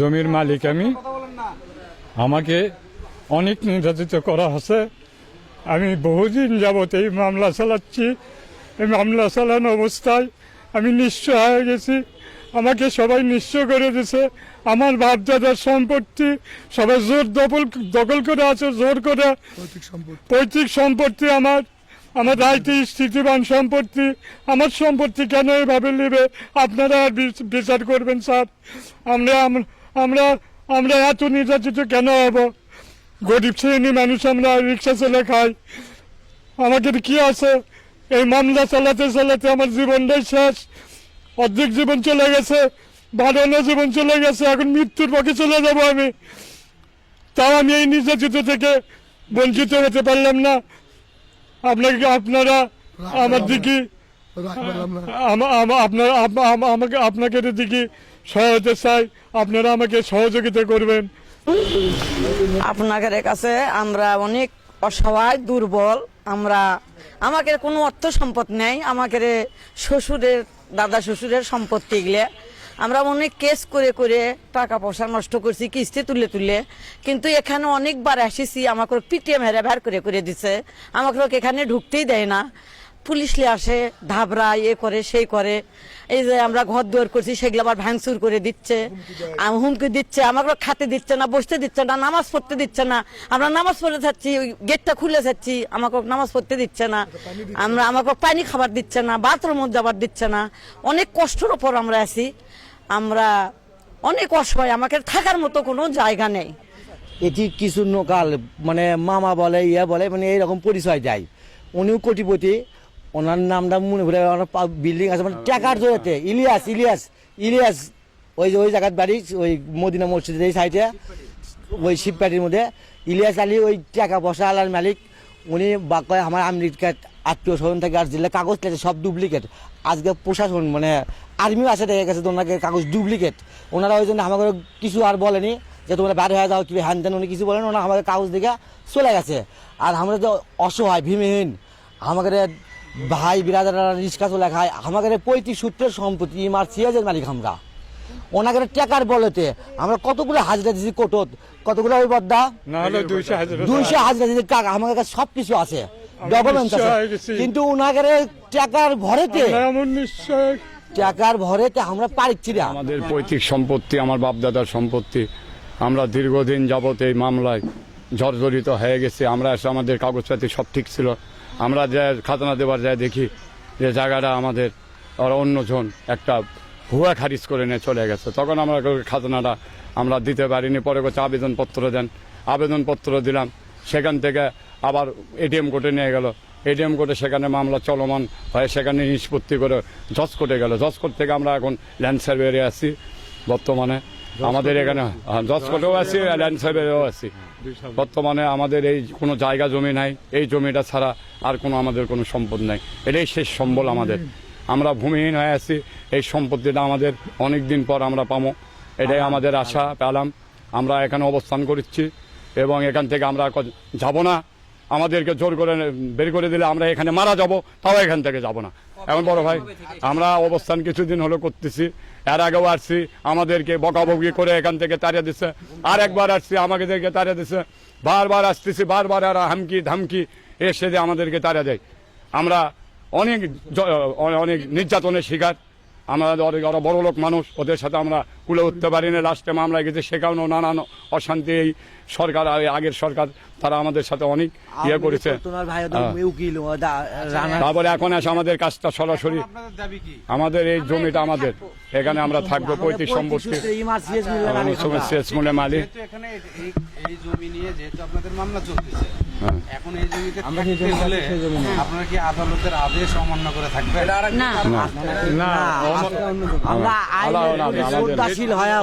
জমির মালিক আমি। আমাকে অনেক নির্যাতিত করা হচ্ছে। আমি বহুদিন যাবত এই মামলা চালাচ্ছি। এই মামলা চালানো অবস্থায় আমি নিঃস্ব হয়ে গেছি। আমাকে সবাই নিঃস্ব করে দিছে। আমার বাপদাদার সম্পত্তি সবাই জোর দখল করে আছে, জোর করে। পৈতৃক সম্পত্তি আমার রাইতে স্থিতিবান সম্পত্তি। আমার সম্পত্তি কেন এভাবে নেবে? আপনারা বিচার করবেন স্যার। আমরা আমরা এত নির্যাতিত কেন হব? গরিব শ্রেণী মানুষ, আমরা রিক্সা চলে খাই। আমাকে কি আছে? এই মামলা চালাতে চালাতে আমার জীবনটাই শেষ। অর্ধেক জীবন চলে গেছে, 12 জীবন চলে গেছে। এখন মৃত্যুর পক্ষে চলে যাব আমি। তাও আমি এই নির্যাতিত থেকে বঞ্চিত হতে পারলাম না। আপনারা আমার দিকে আপনাকে দিকে সহায়তা চাই। আপনারা আমাকে সহযোগিতা করবেন। আপনাদের কাছে আমরা অনেক অসহায়, দুর্বল। আমাদের কোনো অর্থ সম্পদ নেই। আমাদের শ্বশুরের, দাদা শ্বশুরের সম্পত্তি এগুলো আমরা অনেক কেস করে করে টাকা পয়সা নষ্ট করছি, কিস্তি তুলে তুলে। কিন্তু এখানে অনেকবার এসেছি, আমাকে পিটিএম হেরে বের করে করে দিছে। আমাকে এখানে ঢুকতেই দেয় না। পুলিশ আসে, ধাবরা করে সেই করে। এই যে আমরা ঘর দুয়ার করছি সেগুলো আবার ভাঙচুর করে দিচ্ছে, হুমকি দিচ্ছে। আমাকে খাতে দিচ্ছে না, বসতে দিচ্ছে না, নামাজ পড়তে দিচ্ছে না। আমরা নামাজ পড়ে যাচ্ছি, গেটটা খুলে যাচ্ছি, আমাকে নামাজ পড়তে দিচ্ছে না। আমাকে পানি খাবার দিচ্ছে না, বাথরুমে যাবার দিচ্ছে না। অনেক কষ্টের ওপর আমরা আছি। আমরা অনেক অসহায়, আমাকে থাকার মতো কোনো জায়গা নেই। এটি কিছু নকাল মানে মামা বলে, ইয়া বলে, মানে এইরকম পরিচয় দেয়। উনিও কোটিপতি, ওনার নামটা মনে করে বিল্ডিং আছে, মানে টাকার জোরেতে। ইলিয়াস ওই জায়গার বাড়ি, ওই মদিনা মসজিদের এই সাইডে, ওই শিবপাটির মধ্যে। ইলিয়াস আলী ওই টাকা পয়সা আলার মালিক। উনি কয় আমার আমেরিকার আত্মীয় স্বজন থেকে আর দিলে কাগজ লেগেছে সব ডুপ্লিকেট। আজকে প্রশাসন মানে আর্মিও আসে, দেখে গেছে ওনাকে কাগজ ডুপ্লিকেট। ওনারা ওই জন্য আমাকে কিছু আর বলেনি যে তোমরা বাইরে হয়ে যাও, কি হ্যান ত্যান, উনি কিছু বলেন। ওনারা আমাদের কাগজ দেখে চলে গেছে। আর আমরা তো অসহায়, ভীমহীন। আমাদের ভাই বিরাদারা রিক্সা চলে খায়। আমাদের পৈতৃক সূত্রের সম্পত্তি সিয়াজের মালিক আমরা। ওনাকে টাকার বলেতে আমরা কতগুলো হাজিরা দিচ্ছি, কোটত কতগুলো ওই বদ্দা 200 হাজিরা দিচ্ছি। টাকা আমাদের কাছে সবকিছু আছে, ডকুমেন্টস আছে। কিন্তু ওনাকে টাকার ভরেতে আমরা পারছি না। আমাদের পৈতৃক সম্পত্তি, আমার বাপদাদার সম্পত্তি, আমরা দীর্ঘদিন যাবত এই মামলায় জর্জরিত হয়ে গেছে। আমরা এসে আমাদের কাগজপাতি সব ঠিক ছিল। আমরা যে খাজনা দেবার যায় দেখি যে জায়গাটা আমাদের অন্যজন একটা ভুয়া খারিজ করে নিয়ে চলে গেছে। তখন আমরা খাজনাটা আমরা দিতে পারিনি। পরে করছে আবেদনপত্র দেন, আবেদনপত্র দিলাম। সেখান থেকে আবার এটিএম কোর্টে নিয়ে গেল। এটিএম কোর্টে সেখানে মামলা চলমান হয়ে সেখানে নিষ্পত্তি করে জজ কোর্টে গেল। জজ কোর্ট থেকে আমরা এখন ল্যান্ড সার্ভেয়ারে আছি বর্তমানে। আমাদের এখানে জজ কোর্টেও আছি, ল্যান্ড সার্ভেয়ারেও আছি। বর্তমানে আমাদের এই কোনো জায়গা জমি নাই। এই জমিটা ছাড়া আর কোনো আমাদের কোনো সম্পদ নাই। এটাই শেষ সম্বল আমাদের। আমরা ভূমিহীন হয়ে আছি। এই সম্পত্তিটা আমাদের অনেক দিন পর আমরা পাবো, এটাই আমাদের আশা পেলাম। আমরা এখানে অবস্থান করছি এবং এখান থেকে আমরা যাব না। আমাদেরকে জোর করে বের করে দিলে আমরা এখানে মারা যাব, তাও এখান থেকে যাব না। এখন বড় ভাই, আমরা অবস্থান কিছুদিন হলো করতেছি। এর আগেও আসছি, আমাদেরকে বকাবকি করে এখান থেকে তাড়িয়ে দিচ্ছে। আর একবার আসছি, আমাদেরকে তাড়িয়ে দিচ্ছে। বারবার আসতেছি, বারবার আর হামকি ধামকি এসে যে আমাদেরকে তাড়িয়ে দেয়। আমরা অনেক নির্যাতনের শিকার। ওরা বড় লোক মানুষ, ওদের সাথে আমরা কুলে উঠতে পারি না। লাস্টে মামলায় গেছে, সেখানেও নানান অশান্তি। এই সরকার, আগের সরকার, তারা আমাদের সাথে অনেক ইয়ে করেছে। তারপরে এখন আসে আমাদের কাজটা সরাসরি, আমাদের এই জমিটা আমাদের, এখানে আমরা থাকবো। পৈতৃক সম্পত্তি মালিক। এখন এই জমিতে আপনারা কি আদালতের আদেশ অমান্য করে থাকবেন? আমরা আইন শ্রদ্ধাশীল হয়।